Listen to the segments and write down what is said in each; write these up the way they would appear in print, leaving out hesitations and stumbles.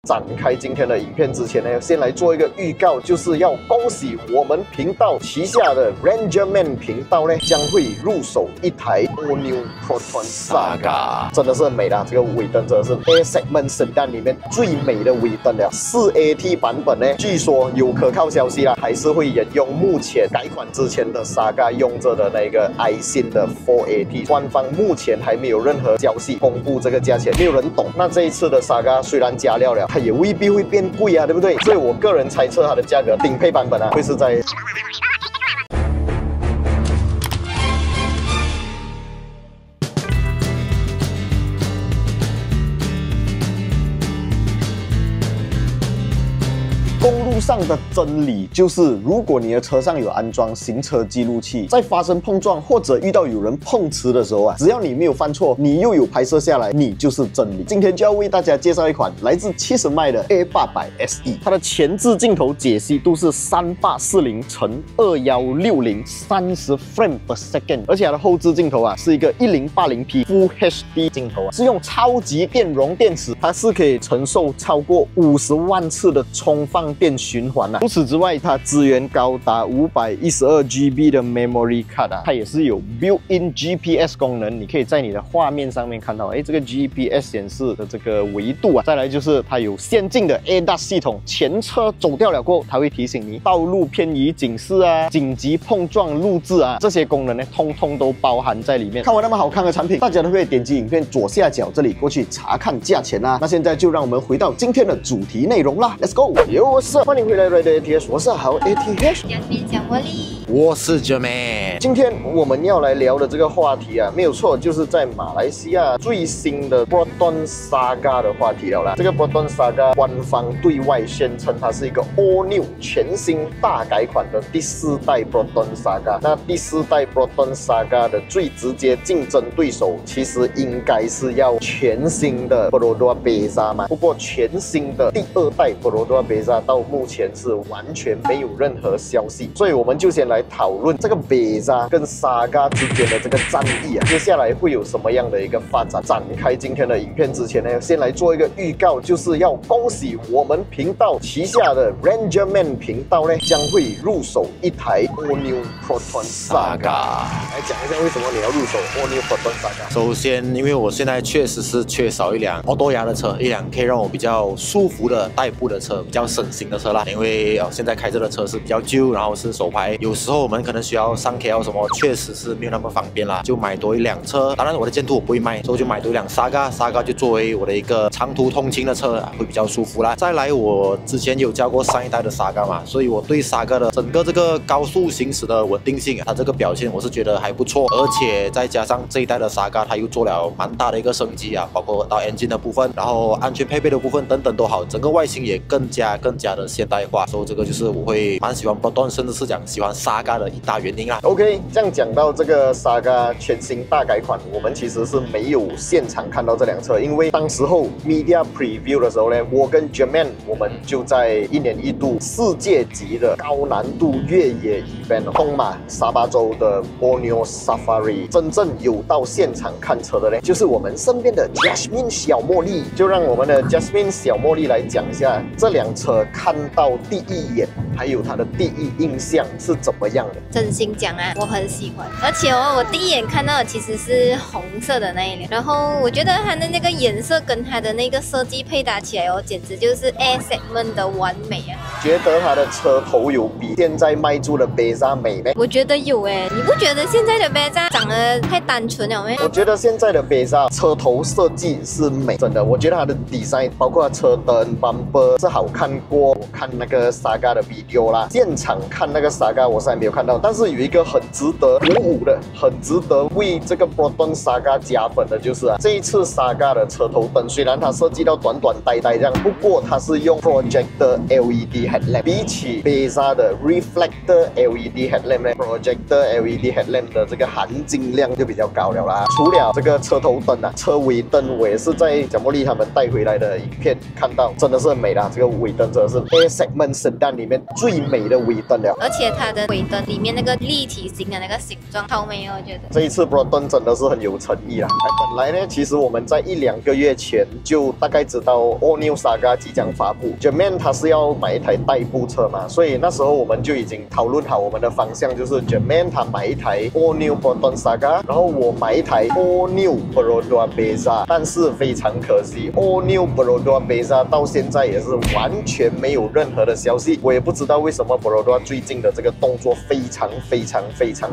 展開今天的影片之前呢，先來做一個預告，就是要恭喜我們頻道旗下的 Rangerman 頻道呢，將會入手一台 All New Proton Saga， 真的是很美啦！這個尾燈真的是 A Segment Sedan 裡面最美的尾燈了。4AT 版本呢，據說有可靠消息啦，還是會沿用目前改款之前的 Saga 用着的那個 Aisin 的 4AT。官方目前還沒有任何消息公布這個價錢，沒有人懂。那這一次的 Saga 雖然加料了，它也未必會變貴啊，對不對？所以我個人猜測它的價格，頂配版本啊，會是在公路上的真理就是，如果你的車上有安裝行車記錄器，在發生碰撞或者遇到有人碰瓷的時候啊，只要你沒有犯錯，你又有拍攝下來，你就是真理。今天就要為大家介紹一款來自70邁的 A800 SE， 它的前置鏡頭解析度是3840×2160 30 frame per second， 而且它的後置鏡頭啊是一個1080p Full HD 鏡頭啊，是用超級電容電池，它是可以承受超過50萬次的充放電循環啊。除此之外，它支援高達512GB 的 Memory Card 啊，它也是有 Built-in GPS 功能，你可以在你的畫面上面看到，这個 GPS 顯示的這個維度啊。再來就是它有先進的 ADAS 系統，前車走掉了過後，它會提醒你道路偏移警示啊、緊急碰撞錄製啊，這些功能呢，通通都包含在裡面。看完那麼好看的產品，大家都會點擊影片左下角這裡過去查看價錢啊。那現在就讓我們回到今天的主題內容啦 ，Let's go！ Yo， 歡迎回來 Rider ATH， 我是好 ATH， Jasmine 小茉莉，我是 Jermaine。今天我們要來聊的這個話題啊，沒有錯，就是在馬來西亞最新的 Proton Saga 的話題了啦。這個 Proton Saga 官方對外宣稱它是一個 All New 全新大改款的第4代 Proton Saga。那第4代 Proton Saga 的最直接競爭對手，其實應該是要全新的 Perodua Bezza 嘛。不過全新的第2代 Perodua Bezza 到目前是完全沒有任何消息，所以我們就先來討論這個 Bezza 跟 Saga 之間的這個戰役啊，接下來會有什麼樣的一個發展？展開今天的影片之前呢，先來做一個預告，就是要恭喜我們頻道旗下的 Rangerman 頻道呢，將會入手一台 All New Proton Saga。來講一下為什麼你要入手 All New Proton Saga。首先，因為我現在確實是缺少一輛歐多亞的車，一輛可以讓我比較舒服的代步的車，比較省心的車啦。因為現在開着的車是比較舊，然後是手排，有時候我們可能需要上 KL 什麼，確實是沒有那麼方便啦，就買多一輛車。當然，我的劍兔我不會賣，所以我就買多一輛 Saga 就作為我的一個長途通勤的車，會比較舒服啦。再來，我之前有教過上一代的 Saga 嘛，所以我對 Saga 的整個這個高速行駛的穩定性，它這個表現我是覺得還不錯。而且再加上這一代的 Saga， 它又做了蠻大的一個升級啊，包括到 engine 的部分，然後安全配備的部分等等都好，整個外形也更加的現代化。所以這個就是我會蠻喜歡 Proton， 甚至是講喜歡 Saga 的一大原因啦。OK， 這樣講到這個 Saga 全新大改款，我們其實是沒有現場看到這輛車，因為當時候 Media Preview 的時候呢，我跟 Jermaine 我們就在1年1度世界級的高難度越野 event 東馬沙巴州的 Borneo Safari， 真正有到現場看車的呢，就是我們身邊的 Jasmine 小茉莉。就讓我們的 Jasmine 小茉莉來講一下這輛車看到第一眼，還有它的第一印象是怎麼樣的。真心講啊，我很喜歡，而且我第一眼看到的其實是紅色的那一輛，然後我覺得它的那個顏色跟它的那個設計配搭起來哦，簡直就是 A segment 的完美啊！覺得它的車頭有比現在賣出的 Bezza 美嗎？我覺得有誒，你不覺得現在的 Bezza 長得太單純了嗎？我覺得現在的 Bezza 車頭設計是美，真的，我覺得它的 design 包括車燈 bumper 是好看過。我看那個 Saga 的 video 啦，現場看那個 Saga 我是還沒有看到，但是有一個很值得鼓舞的，很值得為這個 Proton Saga 加分的，就是這一次 Saga 的車頭燈，雖然它設計到短短呆呆這樣，不過它是用 projector LED headlamp， 比起 Bezza 的 reflector LED headlamp 呢 ，projector LED headlamp 的這個含金量就比較高了啦。除了這個車頭燈啊，車尾燈我也是在小茉莉他們帶回來的影片看到，真的是很美啦。這個尾燈真的是 A Segment Sedan 裡面最美的尾燈了，而且它的尾尾燈裡面那個立體型的那個形狀，好美哦！我覺得這一次 Brompton 真的是很有誠意啦。本來呢，其實我們在1-2個月前就大概知道 All New Saga 即將發布 ，Jermaine 他是要買一台代步車嘛，所以那時候我們就已經討論好我們的方向，就是 Jermaine 他買一台 All New Brompton Saga， 然後我買一台 All New Baroda Brezza， 但是非常可惜 ，All New Baroda Brezza 到現在也是完全沒有任何的消息，我也不知道為什麼 Baroda 最近的這個動作非常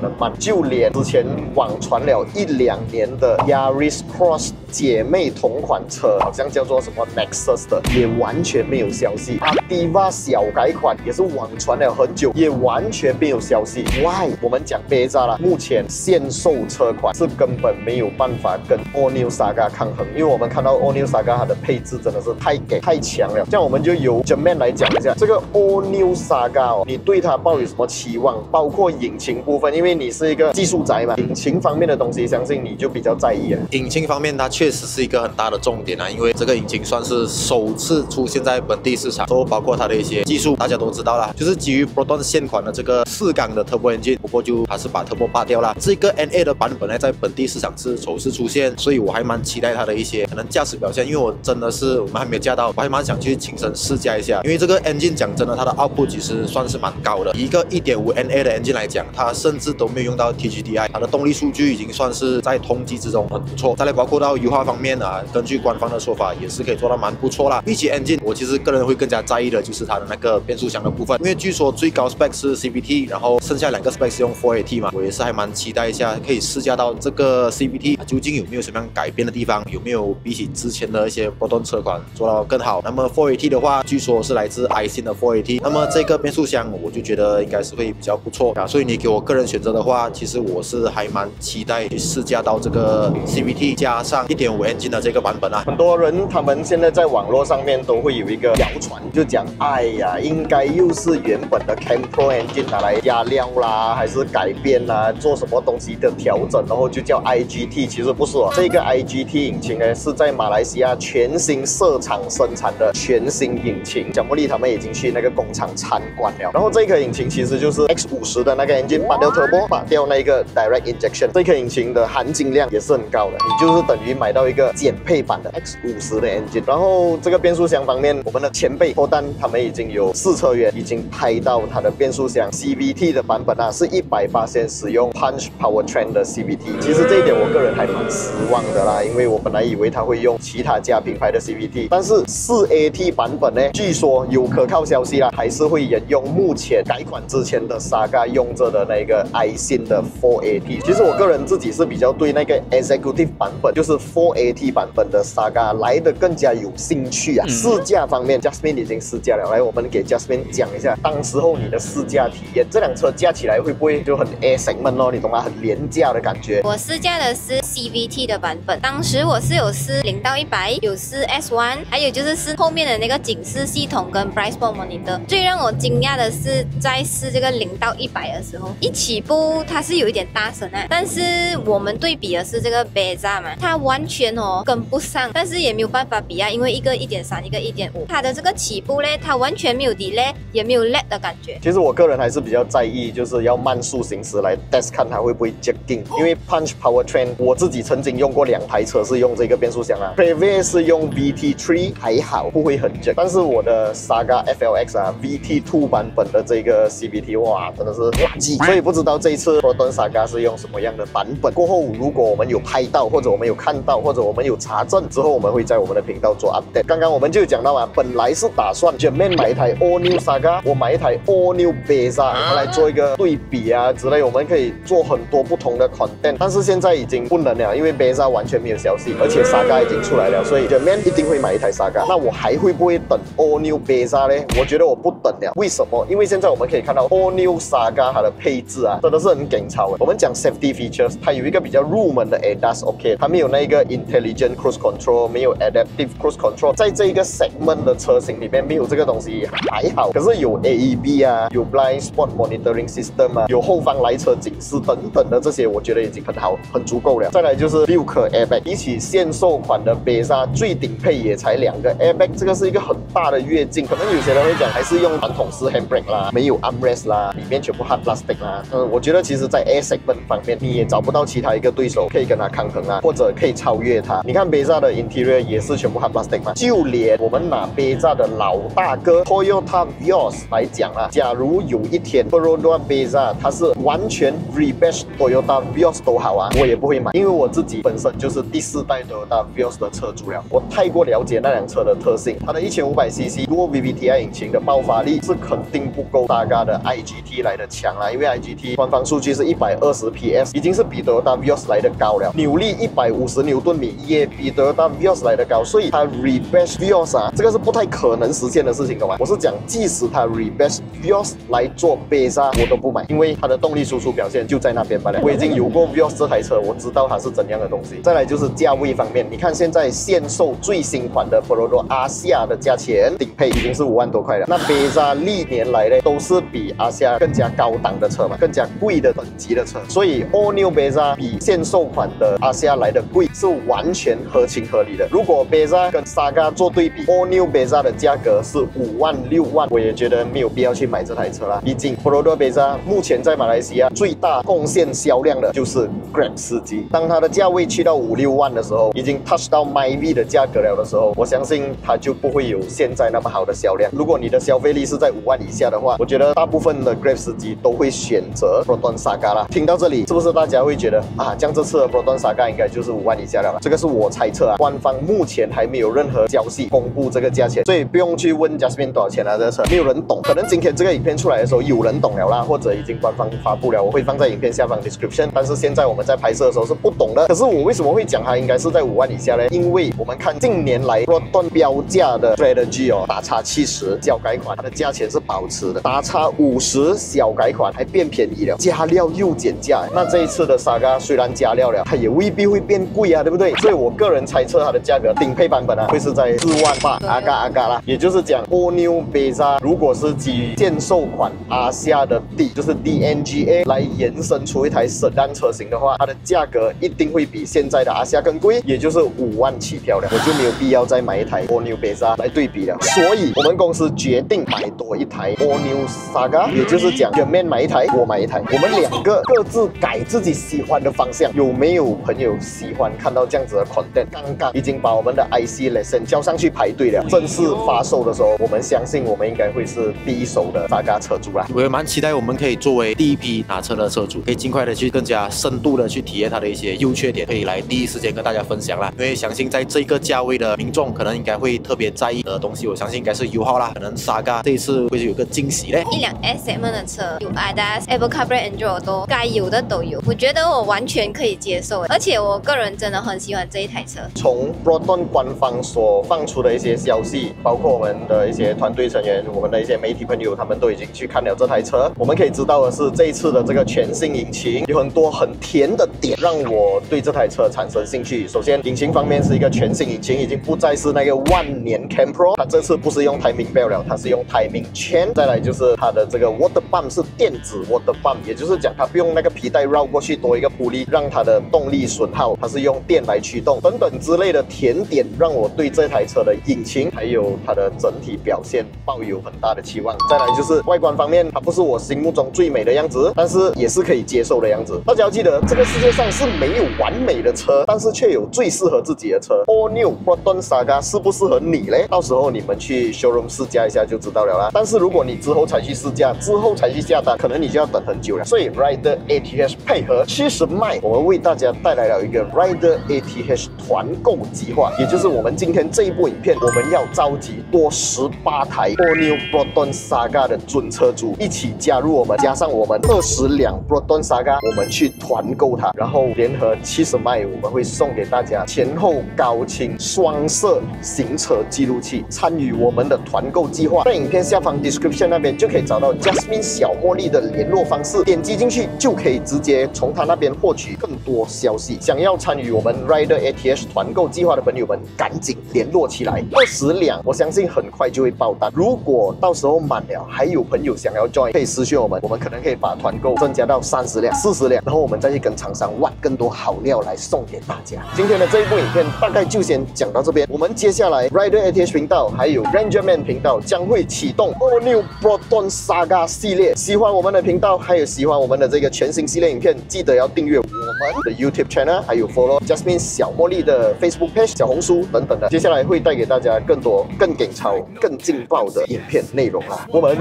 的慢，就連之前網傳了1-2年的 Yaris Cross 姐妹同款車，好像叫做什麼 Nexus 的，也完全沒有消息。Activa 小改款也是網傳了很久，也完全沒有消息。Why？ 我們講 Brezza 啦，目前限售車款是根本沒有辦法跟 All New Saga 抗衡，因為我們看到 All New Saga 它的配置真的是太強了。這樣我們就由 Jermaine 來講一下這個 All New Saga 哦，你對它抱有什麼期望？包括引擎部分，因為你是一個技術宅嘛，引擎方面的東西，相信你就比较在意啊。引擎方面，它确实是一个很大的重点啊，因为这个引擎算是首次出现在本地市场，都包括它的一些技术，大家都知道啦，就是基于 Brompton 现款的这个4缸的 Turbo Engine， 不过它是把 Turbo 拔掉啦。这个 NA 的版本呢，在本地市场是首次出现，所以我还蛮期待它的一些可能驾駛表現，因为我真的是我们還沒有駕到，我還蠻想去親身試駕一下，因為這個 engine 講真的，它的 output 其實算是蠻高的，以一個 1.5 NA 的 engine 來講，它甚至都沒有用到 TGDI， 它的動力數據已經算是在同級之中很不錯。再來包括到優化方面啊，根據官方的說法，也是可以做到蠻不錯啦。比起 engine， 我其實個人會更加在意的就是它的那個變速箱的部分，因為據說最高 spec 是 CVT， 然後剩下2個 spec 是用 4AT 嘛，我也是還蠻期待一下，可以試駕到這個 CVT 究竟有沒有什麼樣改變的地方，有沒有比起之前的一些 Brompton 車款做到更好。那麼 4AT 的話，據說是來自 Aisin 的 4AT， 那麼這個變速箱我就覺得應該是會比較不錯啊。所以你給我個人選擇的話，其實我是還蠻期待去試駕到這個 CVT 加上 1.5 engine 的這個版本啊。很多人他們現在在網絡上面都會有一個謠傳，就講哎呀，應該又是原本的 Cam Pro engine 拿來加料啦，還是改變啦，做什麼東西的調整，然後就叫 IGT。其實不是哦，這個 IGT 引擎呢是在馬來西亞全新設廠生產的全新引擎。獎茉莉他們已經去那個工廠參觀了，然後這顆引擎其實就是 X50 的那個 engine， 拔掉 turbo， 拔掉那個 direct injection， 這顆引擎的含金量也是很高的，你就是等於買到一個減配版的 X50 的 engine。然後這個變速箱方面，我們的前輩脫單他們已經有試車員已經拍到它的變速箱 CVT 的版本啊，是100%使用 Punch Powertrain 的 CVT。其實這一點我個人還蠻失望的啦，因為我本來以為他會用其他家品牌的 CVT， 但是 4AT 版本呢，據說有可靠消息啦，還是會沿用目前改款之前的 Saga 用着的那個 Aisin 的 4AT。其實我個人自己是比較對那個 Executive 版本，就是 4AT 版本的 Saga 來得更加有興趣啊。試駕方面 ，Jasmine 已經試駕了，來，我們給 Jasmine 講一下，當時候你的試駕體驗，這輛車駕起來會不會就很 A segment 哦？你懂嗎？很廉價的感覺。我試駕的是 CVT 的版本，當時我是有試0到100，有試 S1， 還有就是試後面的那個警示系統跟 Blind Spot Monitor。最讓我驚訝的是，在試這個0到100的時候，一起步它是有一點大聲啊，但是我們對比的是這個 Brezza 嘛，它完全跟不上，但是也沒有辦法比啊，因為一個1.3，一個1.5，它的這個起步呢，它完全沒有 delay， 也沒有 lag 的感覺。其實我個人還是比較在意，就是要慢速行駛來 test 看它會不會 jerking， 因為 Punch Powertrain 我自己曾經用過2台車是用這個變速箱啊 ，Previous 是用 VT3 還好不會很 jerk， 但是我的 Saga FLX 啊 VT2 版本的這個 CVT 哇真的是垃圾，所以不知道這一次 Brompton Saga 是用什麼樣的版本。過後如果我們有拍到，或者我們有看到，或者我們有查證之後，我們會在我們的頻道做 update。剛剛我們就講到啊，本來是打算 Jermaine 買一台 All New Saga， 我買一台 All New Brezza， 我們來做一個對比啊之類，我們可以做很多不同的 content， 但是現在已經不能了，因為 Brezza 完全沒有消息，而且 Saga 已經出來了，所以 Jermaine 一定會買一台 Saga。那我還會不會等 All New Brezza 呢？我覺得我不等了。為什麼？因為現在我們可以看到 All New Saga 它的配置啊，真的是很勁超。我們講 safety features， 它有一個比較入門的 ADAS，OK， 它沒有那個 Intelligent Cruise Control， 沒有 Adaptive Cruise Control， 在這一個 segment 的車型裡面沒有這個東西還好，可是有 AEB 啊，有 Blind Spot Monitoring System 啊，有後方來車警示等等的這些，我覺得已經很好，很足夠了。再來就是6顆 airbag， 比起現售款的 Brezza 最頂配也才2個 airbag， 這個是一個很大的躍進。可能有些人會講還是用傳統式 handbrake 啦，沒有 armrest 啦，裡面全部 hard plastic 啦。我覺得其實在 A segment 方面，你也找不到其他一個對手可以跟它抗衡啊，或者可以超越它。你看 Beza 的 interior 也是全部 hard plastic 嘛，就連我們拿 Beza 的老大哥 Toyota Vios 來講啊，假如有一天 Perodua Beza 它是完全 rebash Toyota Vios 都好啊，我也不會買，因為我自己本身就是第4代 Toyota Vios 的車主了，我太過了解那輛車的特性，它的1500cc Dual VVTi 引擎的爆發力是肯定不夠Saga的 IGT 來的強啦，因為 IGT 官方數據是120 PS， 已經是比 Toyota Vios 來的高了，扭力150牛頓米也比 Toyota Vios 來的高，所以它 rebash Vios 啊，這個是不太可能實現的事情，懂嗎？我是講，即使它 rebash Vios 來做 Beza， 我都不買，因為它的動力輸出表現就在那邊罷了。我已經有過 Vios 這台車，我知道它是怎樣的東西。再來就是價位方面，你看現在現售最新款的 Perodua Asia 的價錢，頂配已經是5萬多塊了。那 Beza 歷年來呢，都是比 Asia 更加高檔的車嘛，更加貴的等級的車，所以 All New Beza 比現售款的 Asia 來的貴是完全合情合理的。如果 Beza 跟 Saga 做對比 ，All New Beza 的價格是5萬6萬，我也覺得沒有必要去買這台車啦。畢竟 Perodua Beza 目前在馬來西亞最大貢獻銷量的就是 Grab 司機。當它的價位去到5、6萬的時候，已經 touch 到 Myvi 的價格了的時候，我相信它就不會有現在那麼好的銷量。如果你的消費力是在5萬以下的話，我覺得大部分的 Grab 司機都會選擇 Proton Saga 啦。聽到這裡，是不是大家會覺得啊，這樣這次的 Proton Saga 應該就是5萬以下了啦？這個是我猜測啊，官方目前還沒有任何消息公布這個價錢，所以不用去問 Jasmine 多少錢啊，這個車沒有人懂。可能今天這個影片出來的時候有人懂了啦，或者已經官方發布了，我會放在影片下方 description。但是現在我們在拍攝的時候是不懂的。可是我為什麼會講它應該是在5萬以下呢？因為我們看近年來 Proton 標價的 Strategy 哦，打叉70小改款，它的價錢是保持的，打叉50小改款還變便宜了，加料又減價。那這一次的 Saga 雖然加料了，它也未必會變貴啊，對不對？所以我個人猜測它的價格頂配版本啊，會是在4萬8阿嘎啦。也就是講 All New Beza 如果是基於現售款 Asia 的 D， 就是 DNGA 來延伸出一台 Sedan 車型的話，它的價格一定會比現在的 Asia 更貴，也就是5萬起跳了。我就沒有必要再買一台 All New Beza 來對比了。所以我們公司決定買多一台 All New Saga， 也就是講Jermaine買一台，我買一台，我們兩個各自改自己喜歡的方向。有沒有朋友喜歡看到這樣子的 content？ 剛剛已經把我們的 IC lesson 交上去排隊了，正式發售的時候，我們相信我們應該會是第一手的 Saga 車主啦。我也蠻期待我們可以作為第一批拿車的車主，可以盡快的去更加深度的去體驗它的一些優缺點，可以來第一時間跟大家分享啦。因為相信在這個價位的民眾可能應該會特別在意的東西，我相信應該是油耗啦，可能 Saga 這一次會有個驚喜嘞。一輛 S segment 的車有 ADAS、Apple CarPlay、Android 都該有的都有，我覺得我完全可以接受，而且我個人真的很喜歡這一台車。從 Proton 官方所放出的一些消息，包括我們的一些團隊成員、我們的一些媒體朋友，他們都已經去看了這台車。我們可以知道的是，這一次的這個全新引擎有很多很甜的點，讓我對這台車產生興趣。首先，引擎方面是一個全新引擎，已經不再是那個萬年 Cam Pro， 它這次不是用 Timing Belt 了，它是用 Timing Chain。再來就是它的這個 Water Pump 是電子 Water Pump， 也就是講它不用那個皮帶繞過去多一個puslley，讓它的動力損耗，它是用電來驅動，等等之類的甜點，讓我對這台車的引擎還有它的整體表現抱有很大的期望。再来就是外觀方面，它不是我心目中最美的樣子，但是也是可以接受的樣子。大家要記得，這個世界上是沒有完美的車，但是卻有最適合自己的車。All New Proton Saga 適不適合你嘞？到時候你們去 showroom 試駕一下就知道了啦。但是如果你之後才去試駕，之後才去下單，可能你就要等很久了。所以 Rider ATH 配合70邁，我們為大家帶來了一個 Rider ATH 團購計劃，也就是我們今天這一部影片，我們要召集多18台 All New Proton Saga 的準車主一起加入我們，加上我們20輛 Proton Saga， 我們去團購它，然後聯合70邁，我們會送給大家前後高清雙色行車記錄器。參與我們的團購計劃，在影片下方 description 那邊就可以找到 Jasmine 小茉莉的聯絡方式，點擊進去就可以直接從她那邊獲取更多消息。想要參與我們 Rider ATH 團購計劃的朋友們，趕緊聯絡起來。20輛，我相信很快就會爆單。如果到時候滿了，還有朋友想要 join， 可以私訊我們，我們可能可以把團購增加到30輛、40輛，然後我們再去跟廠商挖更多好料來送給大家。今天的這一部影片大概就先講到這邊，我們接下來 Rider ATH 頻道還有 Rangerman 頻道將會啟動 All New Proton Saga 系列。喜歡我們的頻道，還有喜歡我們的這個全新系列影片，記得要訂閱我們的 YouTube channel， 還有 follow Jasmine 小茉莉的 Facebook page、小紅書等等的。接下來會帶給大家更多、更勁潮、更勁爆的影片內容啦。我們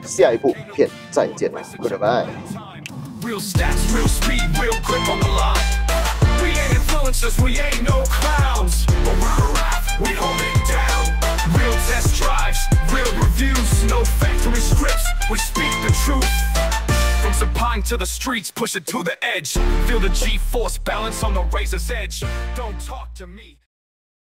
下一部影片再見啦 ，Goodbye。Real stats, real speed, real grip on the line. We ain't influencers, we ain't no clowns. But we're a rap, we hold it down. Real test drives, real reviews, no factory scripts, we speak the truth. From Sapine to the streets, push it to the edge. Feel the G-force balance on the razor's edge. Don't talk to me.